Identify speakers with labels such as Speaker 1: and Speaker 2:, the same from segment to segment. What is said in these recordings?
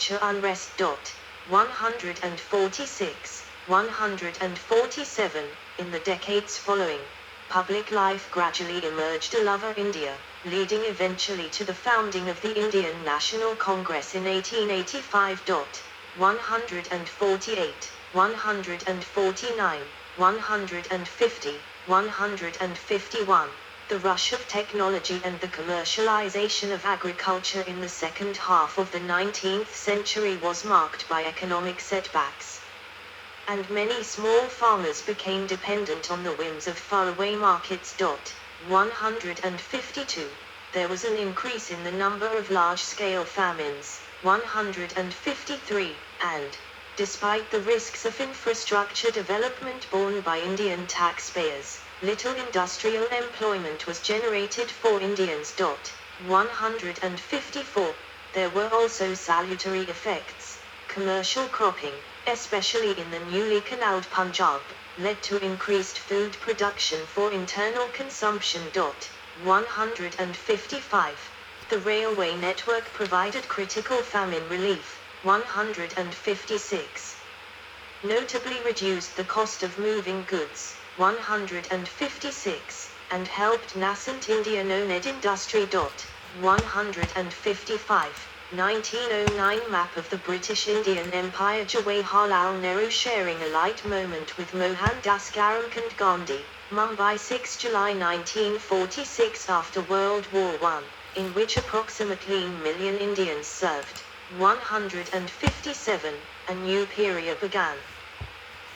Speaker 1: future unrest. 146, 147. In the decades following, public life gradually emerged all over India, leading eventually to the founding of the Indian National Congress in 1885. 148, 149, 150, 151. The rush of technology and the commercialization of agriculture in the second half of the 19th century was marked by economic setbacks, and many small farmers became dependent on the whims of faraway markets. 152. There was an increase in the number of large-scale famines. 153. And, despite the risks of infrastructure development borne by Indian taxpayers, little industrial employment was generated for Indians. 154. There were also salutary effects. Commercial cropping, especially in the newly canaled Punjab, led to increased food production for internal consumption. 155. The railway network provided critical famine relief. 156. Notably reduced the cost of moving goods. 156. And helped nascent Indian owned industry. 155. 1909 Map of the British Indian Empire. Jawaharlal Nehru sharing a light moment with Mohandas Karamchand Gandhi. Mumbai, 6 July 1946. After World War I, in which approximately a million Indians served. 157. A new period began.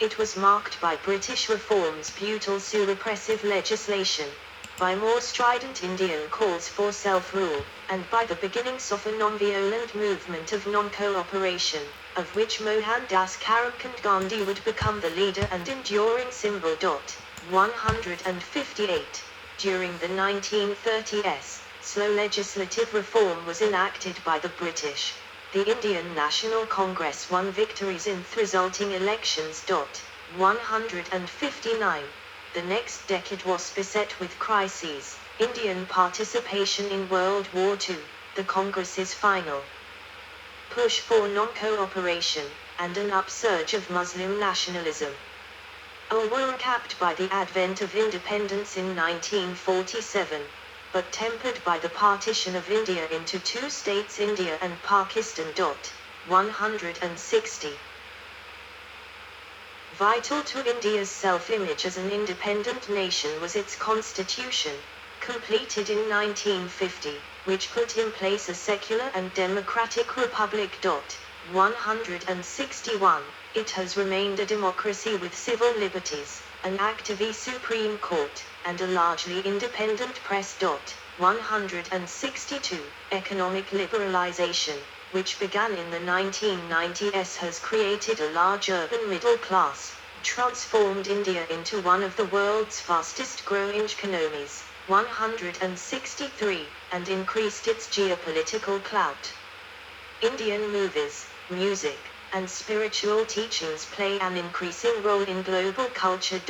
Speaker 1: It was marked by British reforms, brutal repressive legislation, by more strident Indian calls for self-rule, and by the beginnings of a non-violent movement of non-cooperation, of which Mohandas Karamchand Gandhi would become the leader and enduring symbol. 158. During the 1930s, slow legislative reform was enacted by the British. The Indian National Congress won victories in resulting elections. 159. The next decade was beset with crises. Indian participation in World War II, the Congress's final push for non-cooperation, and an upsurge of Muslim nationalism. All were capped by the advent of independence in 1947, but tempered by the partition of India into two states, India and Pakistan. 160. Vital to India's self-image as an independent nation was its constitution, completed in 1950, which put in place a secular and democratic republic. 161. It has remained a democracy with civil liberties, an active Supreme Court, and a largely independent press. 162. Economic liberalization, which began in the 1990s, has created a large urban middle class, transformed India into one of the world's fastest growing economies. 163. And increased its geopolitical clout. Indian movies, music, and spiritual teachings play an increasing role in global culture.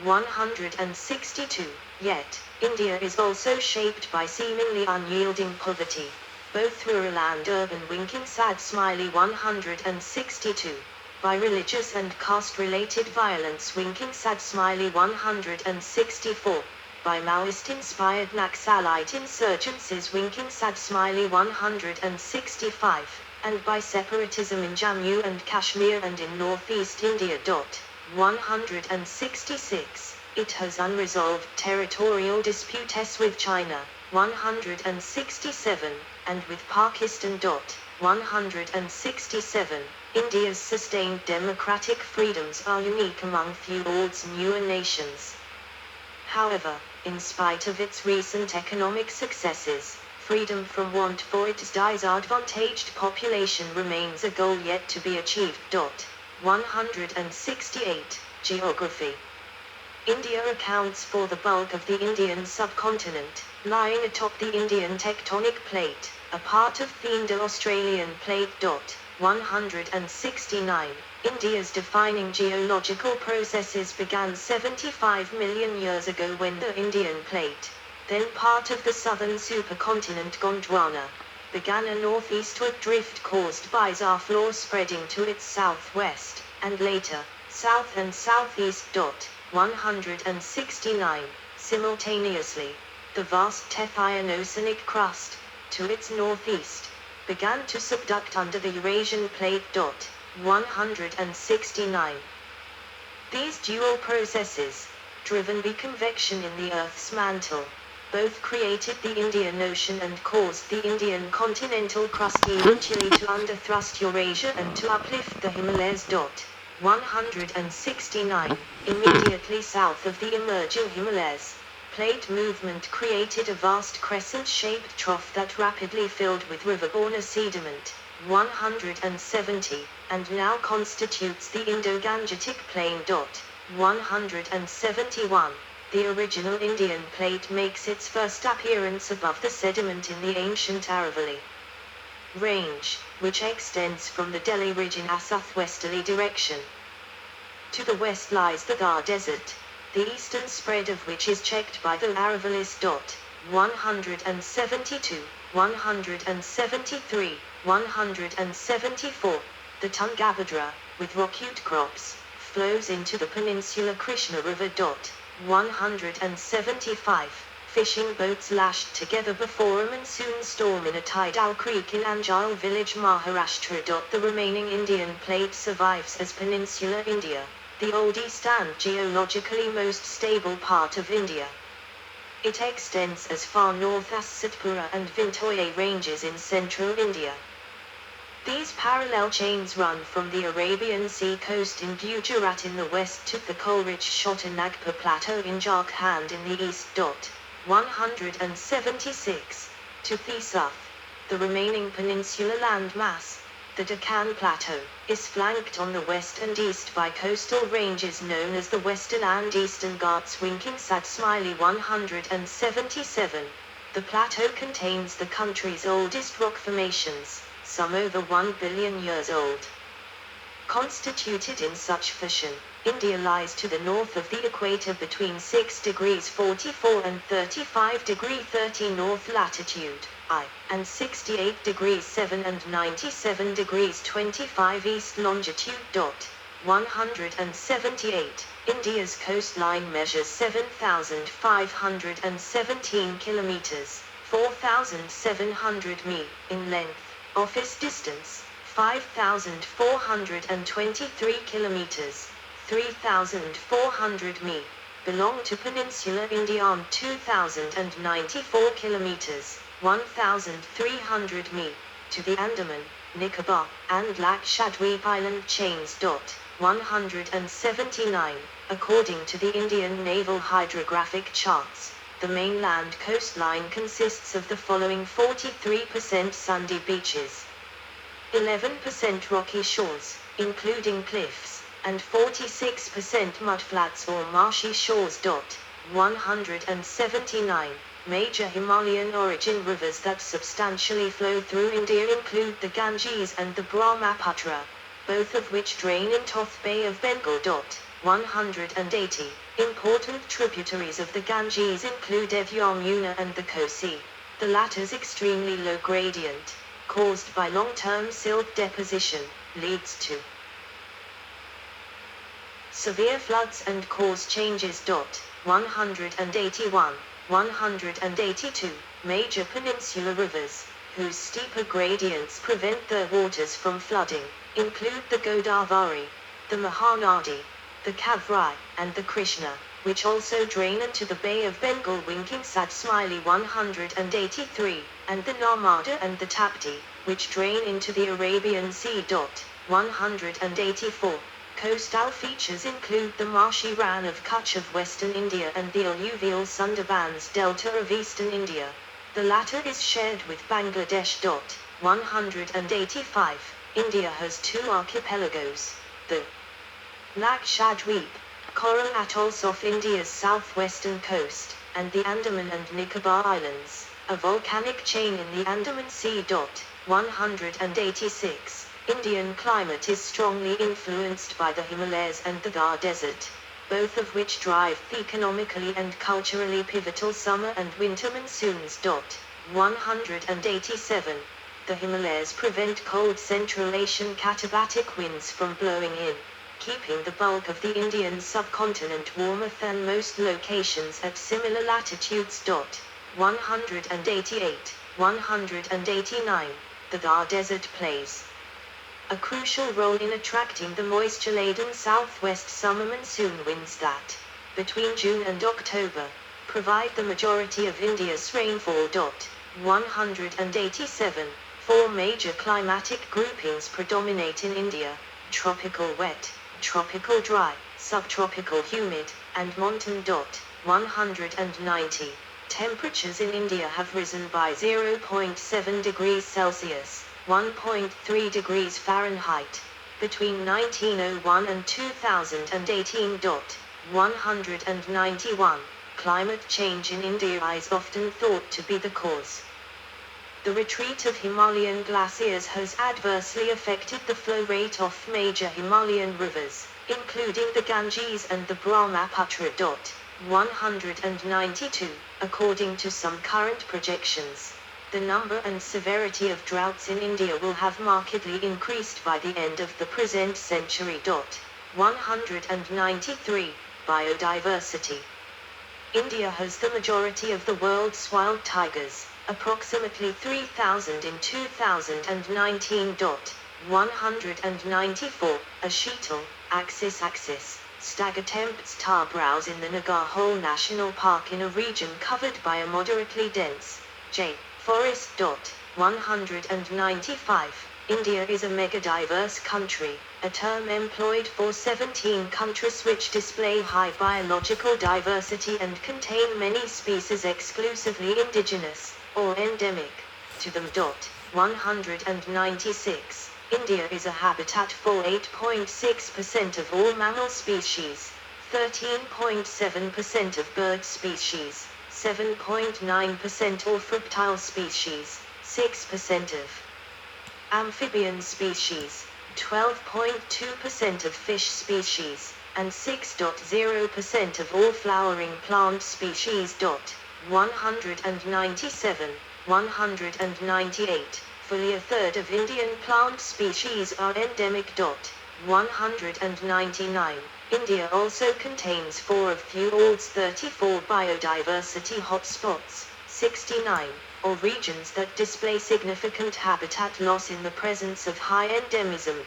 Speaker 1: 162. Yet, India is also shaped by seemingly unyielding poverty, both rural and urban. Winking sad smiley. 162. By religious and caste-related violence. Winking sad smiley. 164. By Maoist-inspired Naxalite insurgencies. Winking sad smiley. 165. And by separatism in Jammu and Kashmir and in northeast India. 166. It has unresolved territorial disputes with China. 167. And with Pakistan. 167. India's sustained democratic freedoms are unique among few world's newer nations. However, in spite of its recent economic successes, freedom from want for its disadvantaged population remains a goal yet to be achieved. 168. Geography. India accounts for the bulk of the Indian subcontinent, lying atop the Indian tectonic plate, a part of the Indo-Australian plate. 169. India's defining geological processes began 75 million years ago when the Indian plate, then part of the southern supercontinent Gondwana, began a northeastward drift caused by Zafloor spreading to its southwest, and later, south and southeast. 169. Simultaneously, the vast Tethyo-Oceanic crust, to its northeast, began to subduct under the Eurasian plate. 169. These dual processes, driven by convection in the Earth's mantle, both created the Indian Ocean and caused the Indian continental crust eventually to underthrust Eurasia and to uplift the Himalayas. 169. Immediately south of the emerging Himalayas, plate movement created a vast crescent-shaped trough that rapidly filled with riverborne sediment. 170, and now constitutes the Indo-Gangetic Plain. 171. The original Indian plate makes its first appearance above the sediment in the ancient Aravalli Range, which extends from the Delhi Ridge in a southwesterly direction. To the west lies the Thar Desert, the eastern spread of which is checked by the Aravallis. 172, 173, 174. The Tungabhadra, with rock outcrops, flows into the peninsular Krishna River. 175. Fishing boats lashed together before a monsoon storm in a tidal creek in Anjal village, Maharashtra. The remaining Indian plate survives as peninsular India, the oldest and geologically most stable part of India. It extends as far north as Satpura and Vindhya ranges in central India. These parallel chains run from the Arabian Sea coast in Gujarat in the west to the coal-rich Chotanagpur Plateau in Jharkhand in the east. 176. To the south, the remaining peninsular landmass, the Deccan Plateau, is flanked on the west and east by coastal ranges known as the Western and Eastern Ghats. Winking Sad Smiley. 177. The plateau contains the country's oldest rock formations, some over 1 billion years old. Constituted in such fashion, India lies to the north of the equator between 6 degrees 44 and 35 degrees 30 north latitude, and 68 degrees 7 and 97 degrees 25 east longitude. 178. India's coastline measures 7,517 kilometers, 4,700 mi, in length. Office distance, 5,423 kilometers, 3,400 mi. Belong to Peninsular India on 2,094 kilometers, 1,300 mi. To the Andaman, Nicobar, and Lakshadweep Island chains. 179. According to the Indian Naval Hydrographic Charts, the mainland coastline consists of the following: 43% sandy beaches, 11% rocky shores, including cliffs, and 46% mudflats or marshy shores. 179. Major Himalayan origin rivers that substantially flow through India include the Ganges and the Brahmaputra, both of which drain into the Bay of Bengal. 180. Important tributaries of the Ganges include Yamuna and the Kosi, the latter's extremely low gradient, caused by long-term silt deposition, leads to severe floods and cause changes. 181. 182. Major peninsular rivers, whose steeper gradients prevent their waters from flooding, include the Godavari, the Mahanadi, the Kaveri, and the Krishna, which also drain into the Bay of Bengal. Winking Sad Smiley. 183, and the Narmada and the Tapti, which drain into the Arabian Sea. 184. Coastal features include the marshy Rann of Kutch of western India and the alluvial Sundarbans Delta of eastern India. The latter is shared with Bangladesh. 185. India has two archipelagos, the Lakshadweep, coral atolls off India's southwestern coast, and the Andaman and Nicobar Islands, a volcanic chain in the Andaman Sea. 186. Indian climate is strongly influenced by the Himalayas and the Thar Desert, both of which drive the economically and culturally pivotal summer and winter monsoons. 187. The Himalayas prevent cold Central Asian katabatic winds from blowing in, keeping the bulk of the Indian subcontinent warmer than most locations at similar latitudes. 188, 189. The Thar Desert plays a crucial role in attracting the moisture-laden southwest summer monsoon winds that, between June and October, provide the majority of India's rainfall. 187. Four major climatic groupings predominate in India: tropical wet, tropical dry, subtropical humid, and monsoon. 190. Temperatures in India have risen by 0.7 degrees Celsius, 1.3 degrees Fahrenheit, between 1901 and 2018. 191. Climate change in India is often thought to be the cause. The retreat of Himalayan glaciers has adversely affected the flow rate of major Himalayan rivers, including the Ganges and the Brahmaputra. 192. According to some current projections, the number and severity of droughts in India will have markedly increased by the end of the present century. 193. Biodiversity. India has the majority of the world's wild tigers, approximately 3,000 in 2019. 194. A sheetal, axis, stag attempts tar browse in the Nagarhole National Park in a region covered by a moderately dense forest. 195. India is a megadiverse country, a term employed for 17 countries which display high biological diversity and contain many species exclusively indigenous, or endemic, to them. 196. India is a habitat for 8.6% of all mammal species, 13.7% of bird species, 7.9% of reptile species, 6% of amphibian species, 12.2% of fish species, and 6.0% of all flowering plant species. 197, 198. Fully a third of Indian plant species are endemic. 199. India also contains 4 of UAL's 34 biodiversity hotspots, 69, or regions that display significant habitat loss in the presence of high endemism.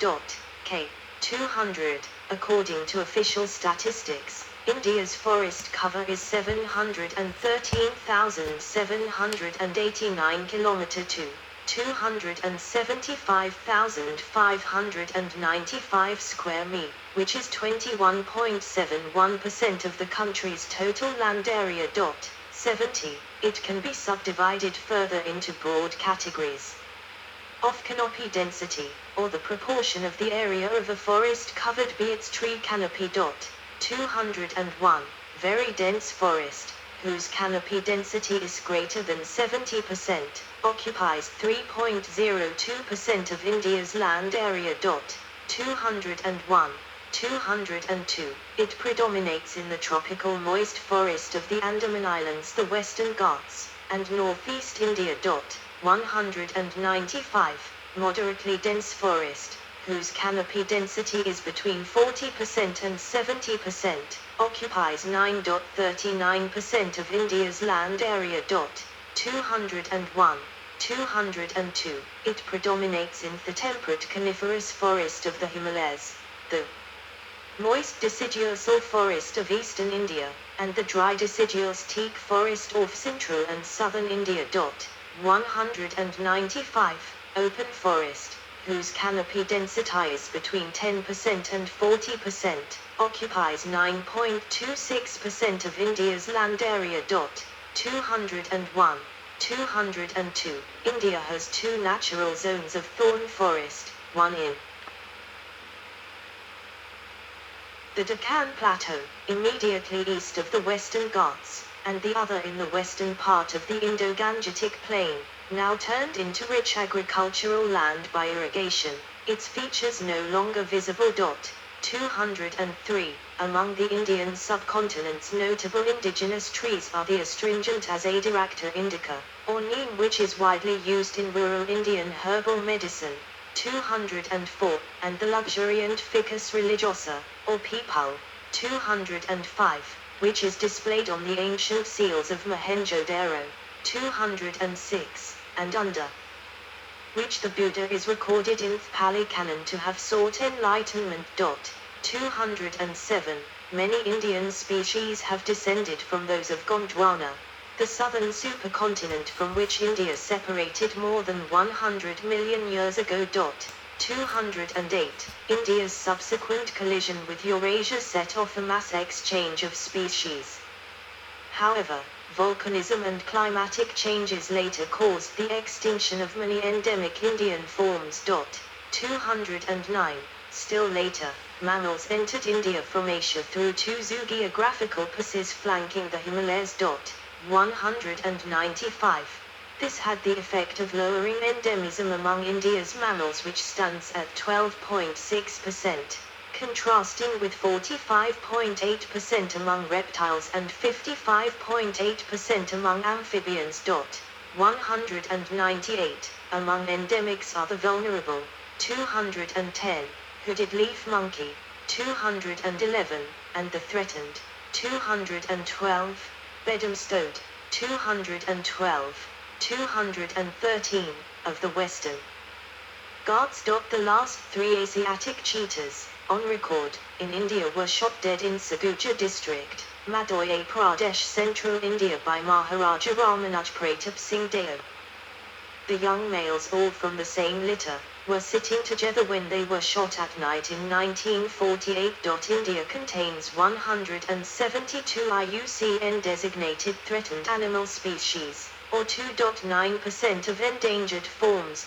Speaker 1: K. 200. According to official statistics, India's forest cover is 713,789 km2. 275,595 square mi, which is 21.71% of the country's total land area. 70. It can be subdivided further into broad categories of canopy density, or the proportion of the area of a forest covered by its tree canopy. 201. Very dense forest, whose canopy density is greater than 70%, occupies 3.02% of India's land area. 201. 202. It predominates in the tropical moist forest of the Andaman Islands, the Western Ghats, and northeast India. 195. Moderately dense forest, whose canopy density is between 40% and 70%, occupies 9.39% of India's land area. 201. 202. It predominates in the temperate coniferous forest of the Himalayas, the moist deciduous forest of eastern India, and the dry deciduous teak forest of central and southern India. 195. Open forest, whose canopy density is between 10% and 40%, occupies 9.26% of India's land area. 201. 202. India has 2 natural zones of thorn forest, one in the Deccan Plateau, immediately east of the Western Ghats, and the other in the western part of the Indo-Gangetic Plain, now turned into rich agricultural land by irrigation, its features no longer visible. 203. Among the Indian subcontinent's notable indigenous trees are the astringent Azadiracta indica, or neem, which is widely used in rural Indian herbal medicine, 204, and the luxuriant Ficus religiosa, or peepal, 205, which is displayed on the ancient seals of Mohenjo-daro, 206, and under which the Buddha is recorded in the Pali Canon to have sought enlightenment. 207. Many Indian species have descended from those of Gondwana, the southern supercontinent from which India separated more than 100 million years ago. 208. India's subsequent collision with Eurasia set off a mass exchange of species. However, volcanism and climatic changes later caused the extinction of many endemic Indian forms. 209. Still later, mammals entered India from Asia through two zoogeographical passes flanking the Himalayas. 195. This had the effect of lowering endemism among India's mammals, which stands at 12.6%. contrasting with 45.8% among reptiles and 55.8% among amphibians. 198. Among endemics are the vulnerable, 210, hooded leaf monkey, 211, and the threatened, 212, Bedham's toad, 212, 213, of the Western Ghats. The last three Asiatic cheetahs, on record, in India were shot dead in Sarguja district, Madhya Pradesh, central India by Maharaja Ramanaj Pratap Singh Deo. The young males, all from the same litter, were sitting together when they were shot at night in 1948. India contains 172 IUCN designated threatened animal species, or 2.9% of endangered forms.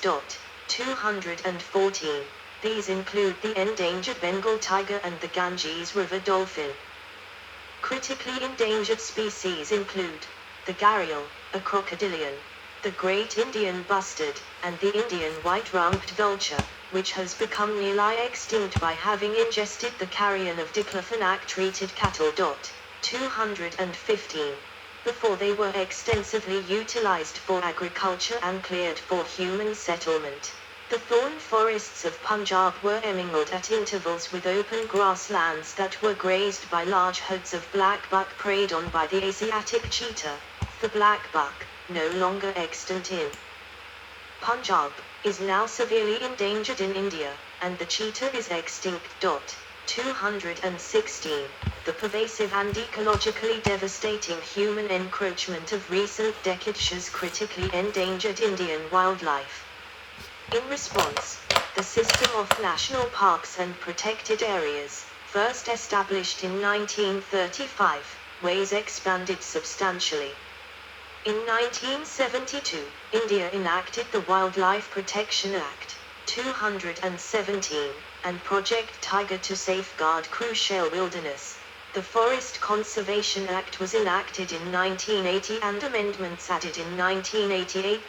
Speaker 1: 214. These include the endangered Bengal tiger and the Ganges River dolphin. Critically endangered species include the gharial, a crocodilian, the great Indian bustard, and the Indian white-rumped vulture, which has become nearly extinct by having ingested the carrion of diclofenac-treated cattle. 215. Before they were extensively utilized for agriculture and cleared for human settlement. The thorn forests of Punjab were emmingled at intervals with open grasslands that were grazed by large herds of black buck preyed on by the Asiatic cheetah. The black buck, no longer extant in Punjab, is now severely endangered in India, and the cheetah is extinct. 216. The pervasive and ecologically devastating human encroachment of recent decades has critically endangered Indian wildlife. In response, the system of national parks and protected areas, first established in 1935, was expanded substantially. In 1972, India enacted the Wildlife Protection Act, 217, and Project Tiger to safeguard crucial wilderness. The Forest Conservation Act was enacted in 1980 and amendments added in 1988.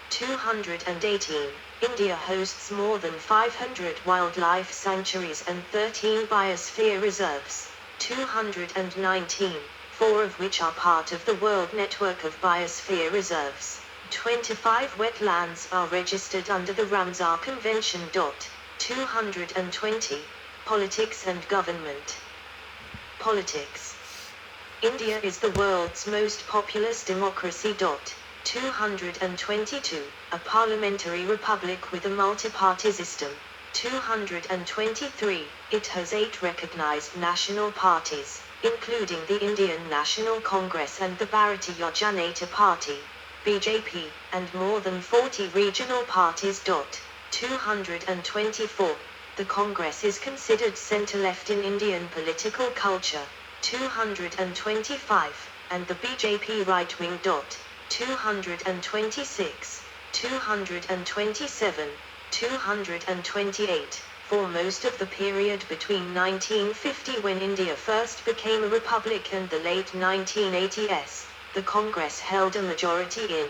Speaker 1: 218. India hosts more than 500 wildlife sanctuaries and 13 biosphere reserves, 219, 4 of which are part of the World Network of Biosphere Reserves. 25 wetlands are registered under the Ramsar Convention. 220. Politics and government. Politics. India is the world's most populous democracy. 222. A parliamentary republic with a multi-party system. 223. It has 8 recognized national parties, including the Indian National Congress and the Bharatiya Janata Party, BJP, and more than 40 regional parties. 224. The Congress is considered centre-left in Indian political culture. 225. And the BJP right-wing. 226, 227, 228. For most of the period between 1950, when India first became a republic, and the late 1980s, the Congress held a majority in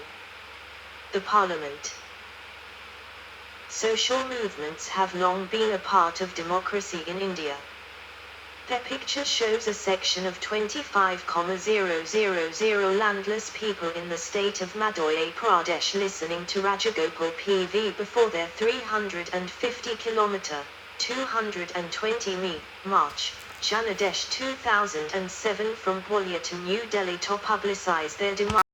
Speaker 1: the Parliament. Social movements have long been a part of democracy in India. The picture shows a section of 25,000 landless people in the state of Madhya Pradesh listening to Rajagopal PV before their 350-kilometer, 220 mi, march. Janadesh 2007 from Gwalior to New Delhi to publicize their demand.